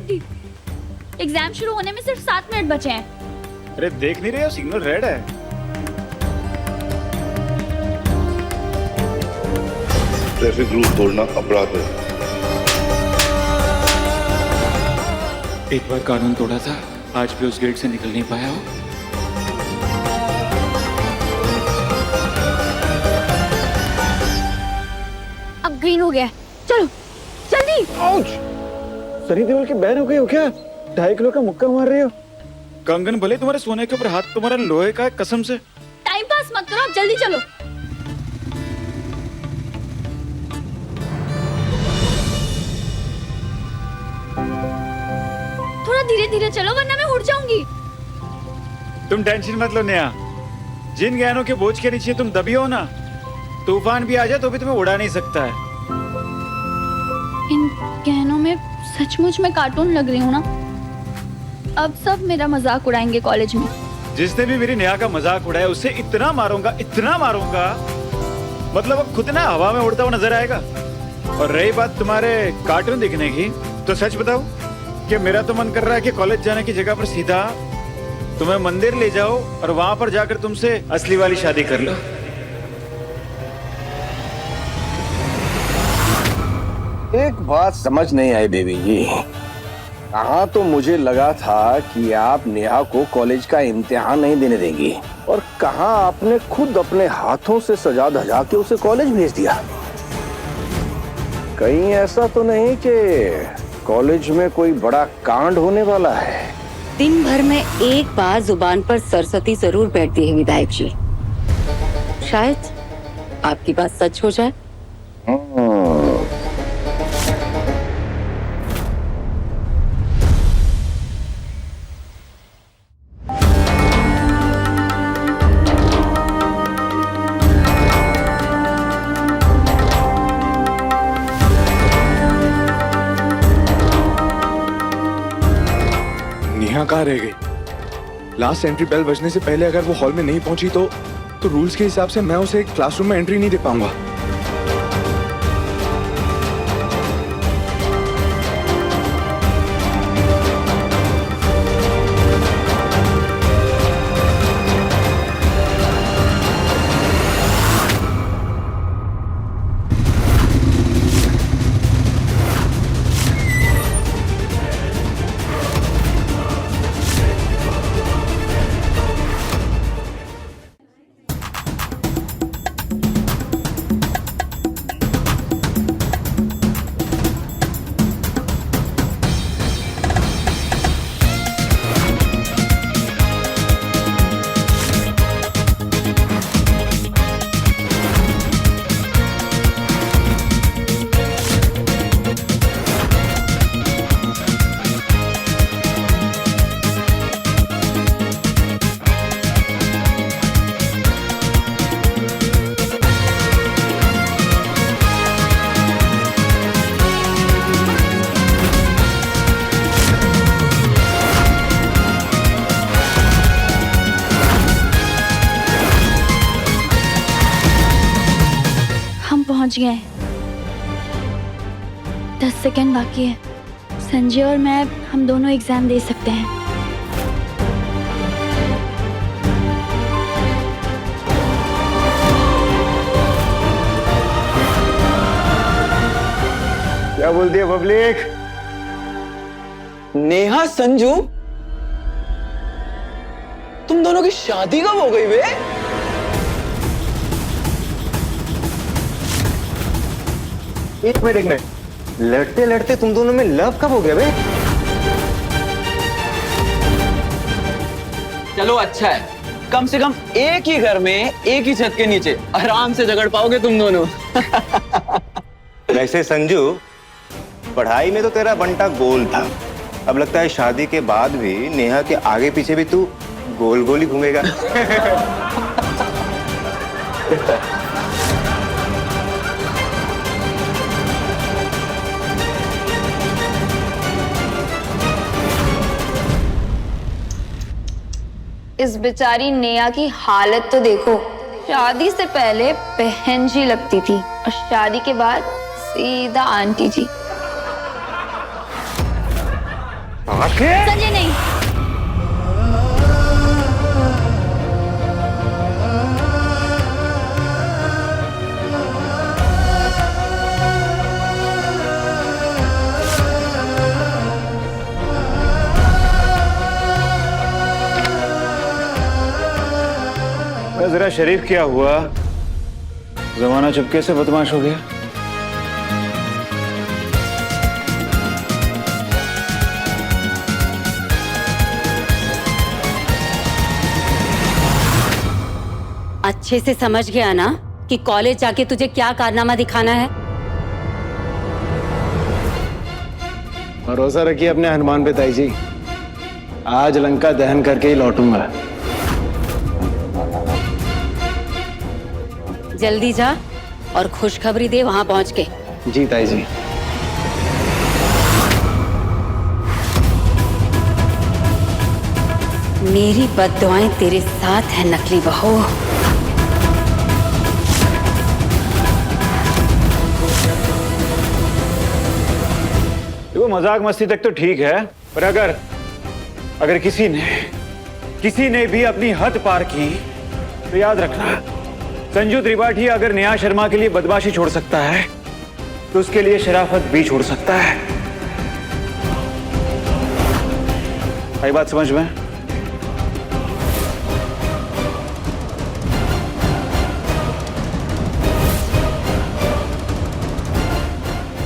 सकती। एग्जाम शुरू होने में सिर्फ 7 मिनट बचे हैं। अरे देख नहीं रहे हो, सिग्नल रेड है। ट्रैफिक रूल तोड़ना अपराध है। एक बार कानून तोड़ा था, आज भी उस गेट से निकल नहीं पाया हो। अब ग्रीन हो गया है, चलो जल्दी। सनी देओल की बहन हो गई हो क्या? 2.5 किलो का मुक्का मार रही हो। कंगन भले तुम्हारे सोने के ऊपर, हाथ तुम्हारा लोहे का है, कसम से। टाइम पास मत करो, अब जल्दी चलो। थोड़ा धीरे धीरे चलो वरना मैं उड़ जाऊंगी। तुम टेंशन मत लो नेहा, जिन गहनों के बोझ के नीचे तुम दबी हो ना, तूफान भी आ जाए तो भी तुम्हें उड़ा नहीं सकता है। इन गहनों में सचमुच में कार्टून लग रही हूँ ना। अब सब मेरा मजाक उड़ाएंगे कॉलेज में। जिसने भी मेरी नेहा का मजाक उड़ाया उसे इतना मारूंगा, इतना मारूंगा, मतलब अब खुद ना हवा में उड़ता हुआ नजर आएगा। और रही बात तुम्हारे कार्टून दिखने की, तो सच बताओ कि मेरा तो मन कर रहा है कि कॉलेज जाने की जगह पर सीधा तुम्हें मंदिर ले जाओ और वहां पर जाकर तुमसे असली वाली शादी कर लो। एक बात समझ नहीं आई बेबी जी, कहाँ तो मुझे लगा था कि आप नेहा को कॉलेज का इम्तिहान नहीं देने देंगी, और कहाँ आपने खुद अपने हाथों से सजा धजा के उसे कॉलेज भेज दिया। कहीं ऐसा तो नहीं कि कॉलेज में कोई बड़ा कांड होने वाला है? दिन भर में एक बार जुबान पर सरस्वती जरूर बैठती है विधायक जी, शायद आपकी बात सच हो जाए। नेहा कहाँ रह गई? लास्ट एंट्री बेल बजने से पहले अगर वो हॉल में नहीं पहुंची तो रूल्स के हिसाब से मैं उसे क्लासरूम में एंट्री नहीं दे पाऊंगा। पहुंच गए। 10 सेकंड बाकी है। संजय और मैं, हम दोनों एग्जाम दे सकते हैं। क्या बोलती है पब्लिक? नेहा संजू, तुम दोनों की शादी कब हो गई बे? एक मिनट, लड़ते लड़ते तुम दोनों में लव कब हो गया बे? चलो अच्छा है, कम से कम एक ही घर में एक ही छत के नीचे आराम से झगड़ पाओगे तुम दोनों। वैसे संजू, पढ़ाई में तो तेरा बंटा गोल था, अब लगता है शादी के बाद भी नेहा के आगे पीछे भी तू गोल गोल ही घूमेगा। इस बेचारी नेहा की हालत तो देखो। शादी से पहले बहन जी लगती थी और शादी के बाद सीधा आंटी जी। संजय नहीं। जरा शरीफ क्या हुआ, जमाना चुपके से बदमाश हो गया। अच्छे से समझ गया ना कि कॉलेज जाके तुझे क्या कारनामा दिखाना है? भरोसा रखिए अपने हनुमान पे ताई जी, आज लंका दहन करके ही लौटूंगा। जल्दी जा और खुशखबरी दे वहां पहुंच के। जी ताई जी। मेरी बद्दुआएं तेरे साथ हैं नकली बहू। देखो मजाक मस्ती तक तो ठीक है, पर अगर किसी ने भी अपनी हद पार की तो याद रखना, संजू त्रिपाठी अगर नेहा शर्मा के लिए बदमाशी छोड़ सकता है तो उसके लिए शराफत भी छोड़ सकता है। आई बात समझ में?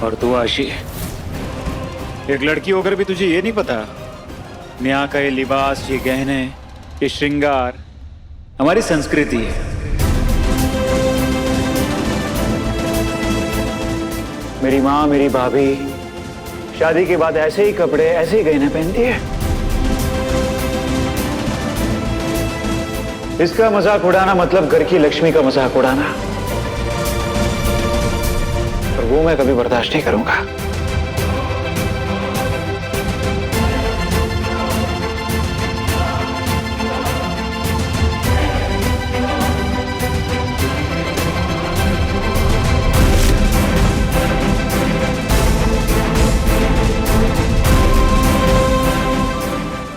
और तू आशी, एक लड़की होकर भी तुझे ये नहीं पता नेहा का ये लिबास, ये गहने, ये श्रृंगार हमारी संस्कृति है। मेरी माँ, मेरी भाभी शादी के बाद ऐसे ही कपड़े, ऐसे ही गहने पहनती है। इसका मजाक उड़ाना मतलब घर की लक्ष्मी का मजाक उड़ाना, और वो मैं कभी बर्दाश्त नहीं करूंगा।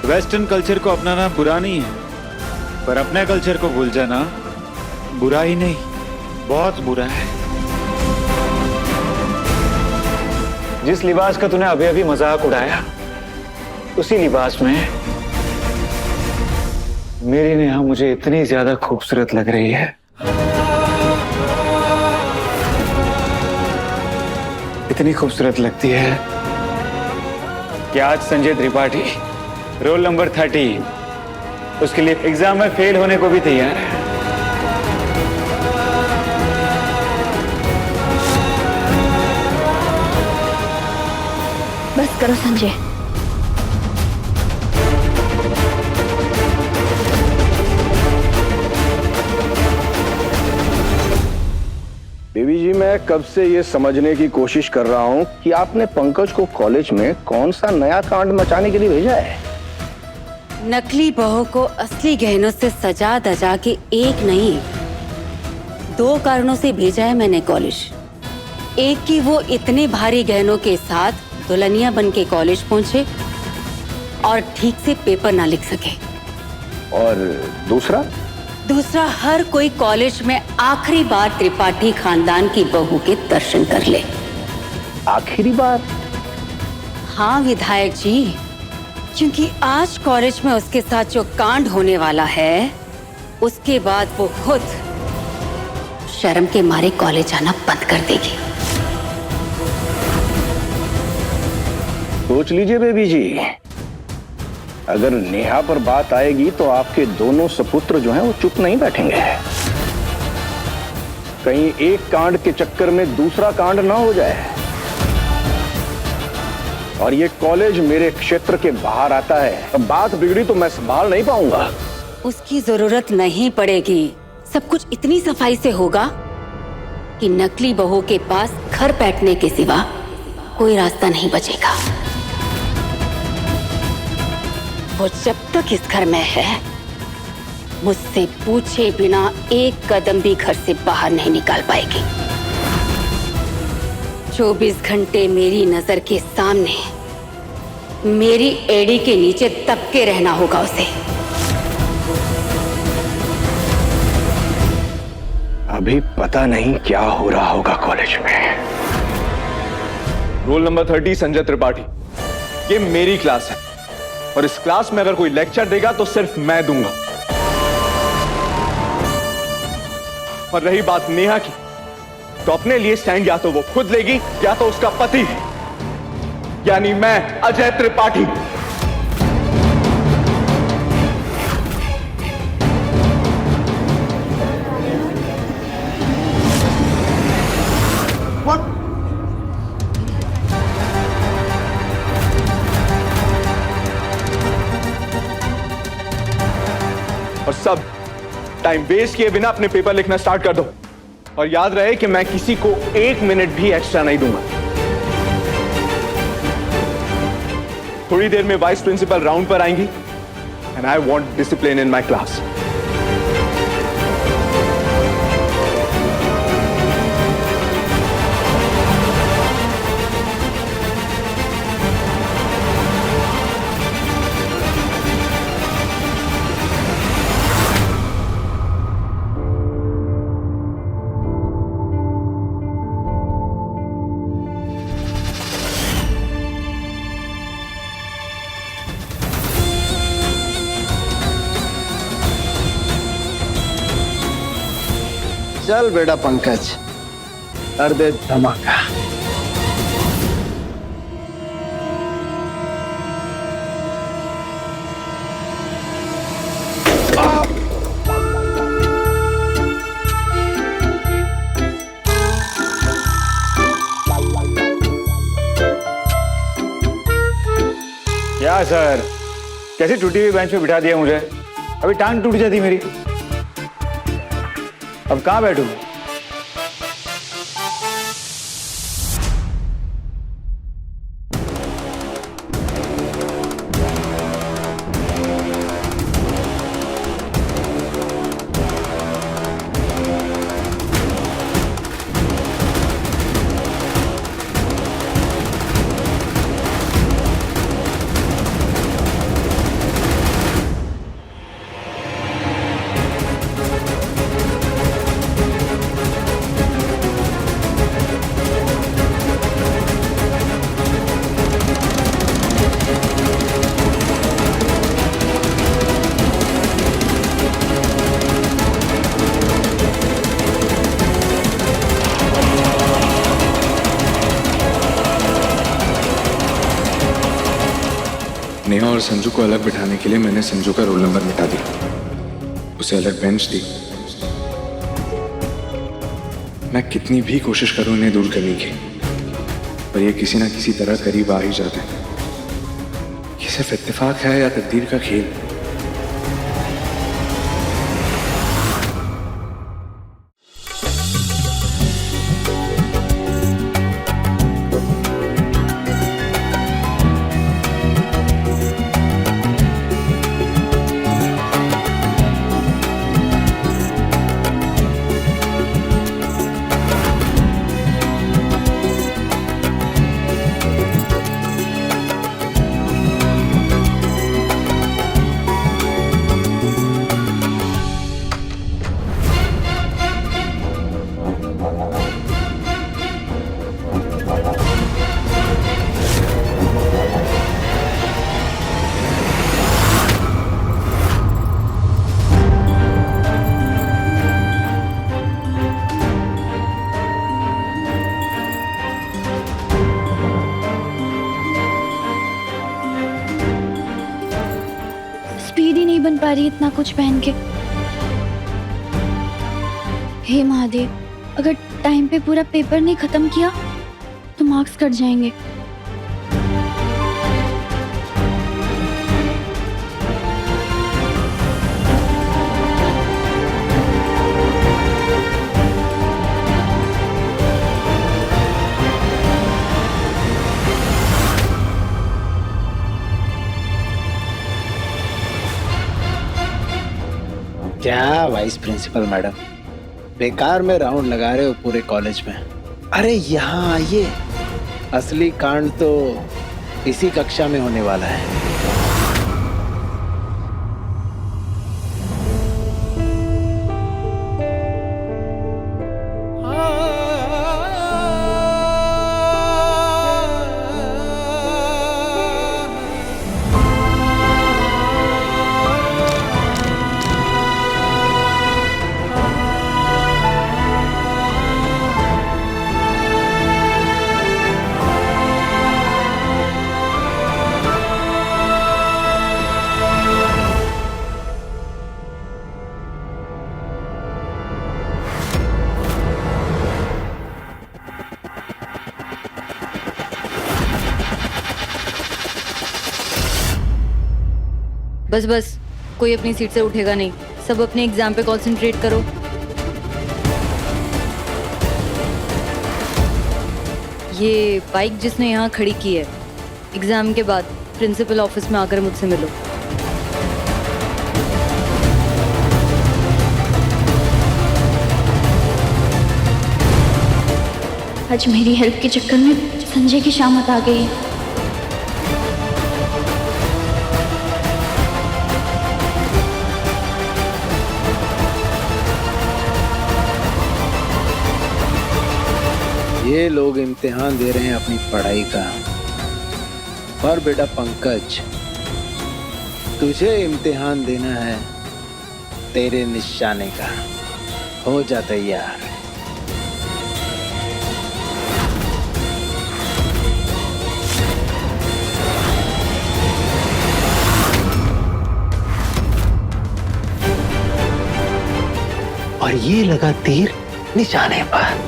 वेस्टर्न कल्चर को अपनाना बुरा नहीं है, पर अपने कल्चर को भूल जाना बुरा ही नहीं, बहुत बुरा है। जिस लिबास का तूने अभी अभी मजाक उड़ाया, उसी लिबास में मेरी नेहा मुझे इतनी ज्यादा खूबसूरत लग रही है, इतनी खूबसूरत लगती है कि आज संजय त्रिपाठी रोल नंबर 30 उसके लिए एग्जाम में फेल होने को भी तैयार है। बस करो संजय। बेबी जी, मैं कब से ये समझने की कोशिश कर रहा हूँ कि आपने पंकज को कॉलेज में कौन सा नया कांड मचाने के लिए भेजा है। नकली बहू को असली गहनों से सजा धजा के एक नहीं 2 कारणों से भेजा है मैंने कॉलेज। एक कि वो इतने भारी गहनों के साथ दुल्हनिया बन के कॉलेज पहुंचे और ठीक से पेपर ना लिख सके, और दूसरा हर कोई कॉलेज में आखिरी बार त्रिपाठी खानदान की बहू के दर्शन कर ले। आखिरी बार? हाँ विधायक जी, क्योंकि आज कॉलेज में उसके साथ जो कांड होने वाला है, उसके बाद वो खुद शर्म के मारे कॉलेज आना बंद कर देगी। सोच लीजिए बेबी जी, अगर नेहा पर बात आएगी तो आपके दोनों सपुत्र जो हैं वो चुप नहीं बैठेंगे। कहीं एक कांड के चक्कर में दूसरा कांड ना हो जाए। और ये कॉलेज मेरे क्षेत्र के बाहर आता है, अब बात बिगड़ी तो मैं संभाल नहीं पाऊंगा। उसकी जरूरत नहीं पड़ेगी। सब कुछ इतनी सफाई से होगा कि नकली बहू के पास घर बैठने के सिवा कोई रास्ता नहीं बचेगा। वो जब तक इस घर में है, मुझसे पूछे बिना एक कदम भी घर से बाहर नहीं निकाल पाएगी। 24 घंटे मेरी नजर के सामने मेरी एड़ी के नीचे दब के रहना होगा उसे। अभी पता नहीं क्या हो रहा होगा कॉलेज में। रोल नंबर 30 संजय त्रिपाठी, ये मेरी क्लास है और इस क्लास में अगर कोई लेक्चर देगा तो सिर्फ मैं दूंगा। और रही बात नेहा की, तो अपने लिए स्टैंड या तो वो खुद लेगी या तो उसका पति, यानी मैं अजय त्रिपाठी। और सब टाइम वेस्ट किए बिना अपने पेपर लिखना स्टार्ट कर दो। और याद रहे कि मैं किसी को 1 मिनट भी एक्स्ट्रा नहीं दूंगा। थोड़ी देर में वाइस प्रिंसिपल राउंड पर आएंगी and I want discipline in my class. चल बेटा पंकज, कर दे धमाका। क्या सर, कैसी टूटी हुई बेंच पे बिठा दिया मुझे? अभी टांग टूट जाती मेरी। अब कहाँ बैठूं? नेहा और संजू को अलग बिठाने के लिए मैंने संजू का रोल नंबर मिटा दिया, उसे अलग बेंच दी। मैं कितनी भी कोशिश करूं इन्हें दूर करने की, पर ये किसी ना किसी तरह करीब आ ही जाते हैं। ये सिर्फ इत्तेफाक है या तकदीर का खेल? बन पा रही इतना कुछ पहन के। हे महादेव, अगर टाइम पे पूरा पेपर नहीं खत्म किया तो मार्क्स कट जाएंगे। क्या वाइस प्रिंसिपल मैडम, बेकार में राउंड लगा रहे हो पूरे कॉलेज में। अरे यहाँ आइए, असली कांड तो इसी कक्षा में होने वाला है। बस बस, कोई अपनी सीट से उठेगा नहीं। सब अपने एग्जाम पे कंसंट्रेट करो। ये बाइक जिसने यहाँ खड़ी की है, एग्जाम के बाद प्रिंसिपल ऑफिस में आकर मुझसे मिलो। आज मेरी हेल्प के चक्कर में संजय की शामत आ गई है। ये लोग इम्तिहान दे रहे हैं अपनी पढ़ाई का, और बेटा पंकज, तुझे इम्तिहान देना है तेरे निशाने का। हो जा तैयार। और ये लगा तीर निशाने पर।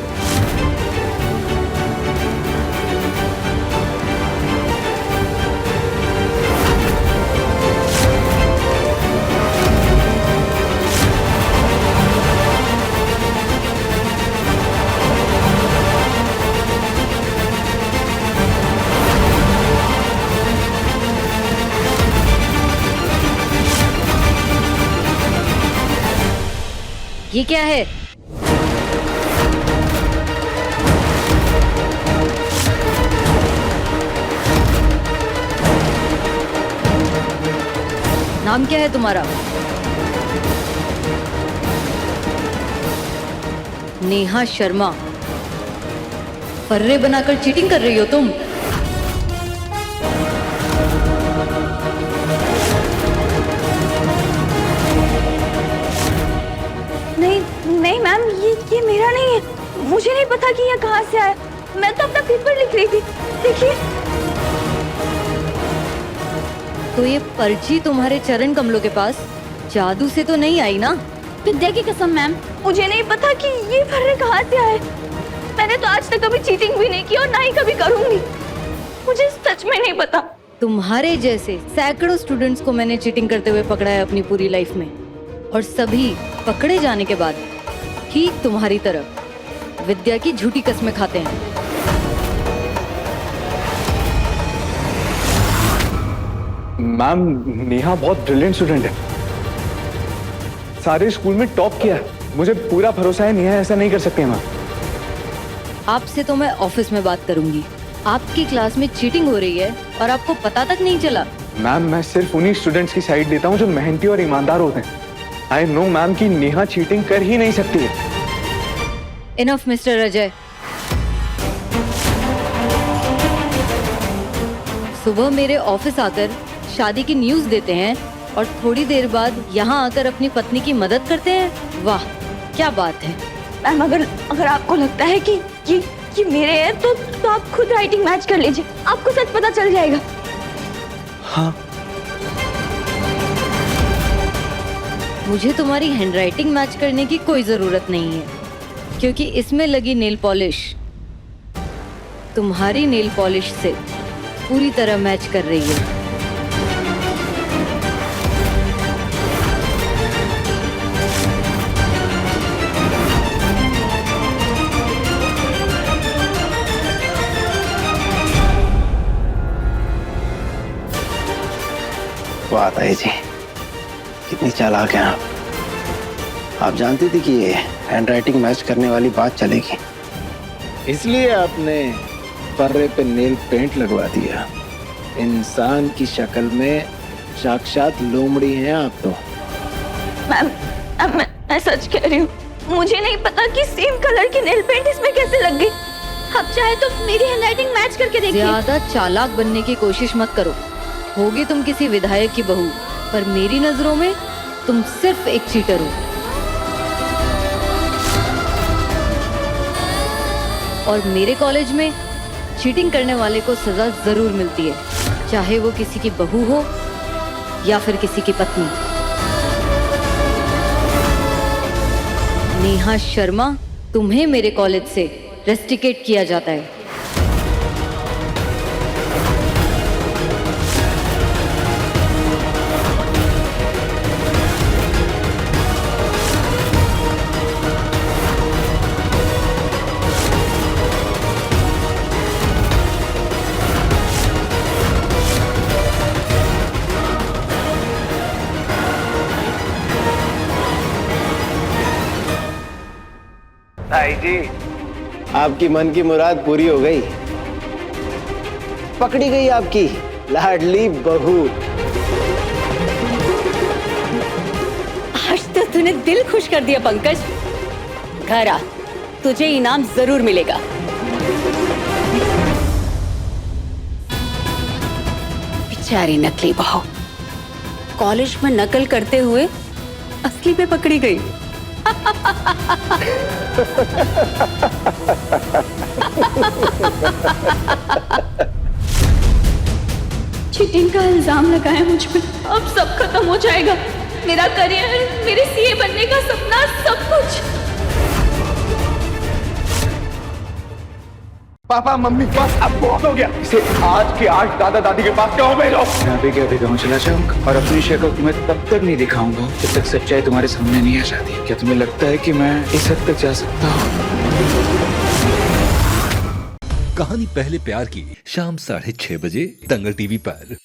ये क्या है? नाम क्या है तुम्हारा? नेहा शर्मा। फर्रे बनाकर चीटिंग कर रही हो तुम? नहीं मैम, ये मेरा नहीं है। मुझे नहीं पता कि ये कहाँ से आया। मैं तो अपना पेपर लिख रही थी। देखिए। तो ये पर्ची तुम्हारे चरण कमलों के पास जादू से तो नहीं आई ना? विद्या की कसम मैम, मुझे नहीं पता कि ये फर्रे कहाँ से आए। मैंने तो आज तक कभी चीटिंग भी नहीं की और ना ही कभी करूंगी। मुझे सच में नहीं पता। तुम्हारे जैसे सैकड़ों स्टूडेंट्स को मैंने चीटिंग करते हुए पकड़ा है अपनी पूरी लाइफ में, और सभी पकड़े जाने के बाद ठीक तुम्हारी तरह विद्या की झूठी कस्में खाते हैं। मैम, नेहा बहुत ब्रिलियंट स्टूडेंट है, सारे स्कूल में टॉप किया। मुझे पूरा भरोसा है नेहा ऐसा नहीं कर सकती। मैम, आपसे तो मैं ऑफिस में बात करूंगी। आपकी क्लास में चीटिंग हो रही है और आपको पता तक नहीं चला। मैम, मैं सिर्फ उन्हीं स्टूडेंट्स की साइड लेता हूँ जो मेहनती और ईमानदार होते हैं। आई नो मैम कि नेहा चीटिंग कर ही नहीं सकती है। Enough mister Ajay. सुबह मेरे ऑफिस आकर शादी की न्यूज़ देते हैं और थोड़ी देर बाद यहाँ आकर अपनी पत्नी की मदद करते हैं। वाह, क्या बात है। मैम, अगर आपको लगता है कि ये मेरे हैं तो आप खुद राइटिंग मैच कर लीजिए। आपको सच पता चल जाएगा। हाँ, मुझे तुम्हारी हैंडराइटिंग मैच करने की कोई जरूरत नहीं है, क्योंकि इसमें लगी नेल पॉलिश तुम्हारी नेल पॉलिश से पूरी तरह मैच कर रही है। वाह ताई जी, कितनी चालाक हैं आप जानती थी कि ये हैंडराइटिंग मैच करने वाली बात चलेगी, इसलिए आपने पर्रे पे नेल पेंट लगवा दिया। इंसान की शक्ल में साक्षात लोमड़ी हैं आप तो। मैम मैं सच कह रही हूँ, मुझे नहीं पता कि सेम कलर की नेल पेंट इसमें कैसे लग गई। आप चाहे तो मेरी हैंडराइटिंग मैच करके देखिए। ज्यादा चालाक बनने की कोशिश मत करो। होगी तुम किसी विधायक की बहू, पर मेरी नजरों में तुम सिर्फ एक चीटर हो। और मेरे कॉलेज में चीटिंग करने वाले को सजा जरूर मिलती है, चाहे वो किसी की बहू हो या फिर किसी की पत्नी। नेहा शर्मा, तुम्हें मेरे कॉलेज से रेस्टिकेट किया जाता है। भाई जी, आपकी मन की मुराद पूरी हो गई। पकड़ी गई आपकी लाडली बहू। आज तो तूने दिल खुश कर दिया पंकज। घर आ, तुझे इनाम जरूर मिलेगा। बेचारी नकली बहू कॉलेज में नकल करते हुए असली पे पकड़ी गई। चीटिंग का इल्जाम लगाया मुझ पे, अब सब खत्म हो जाएगा। मेरा करियर, मेरे सीए बनने का सपना, सब कुछ। पापा मम्मी बस अब बहुत हो गया। इसे आज के आज दादा दादी के पास क्यों भेजो? मैं अभी के अभी गाँव चला जाऊंगा और अपनी शक्ल तुम्हें तब तक नहीं दिखाऊंगा जब तक सच्चाई तुम्हारे सामने नहीं आ जाती। क्या तुम्हें लगता है कि मैं इस हद तक जा सकता हूँ? कहानी पहले प्यार की शाम 6:30 बजे दंगल टीवी पर।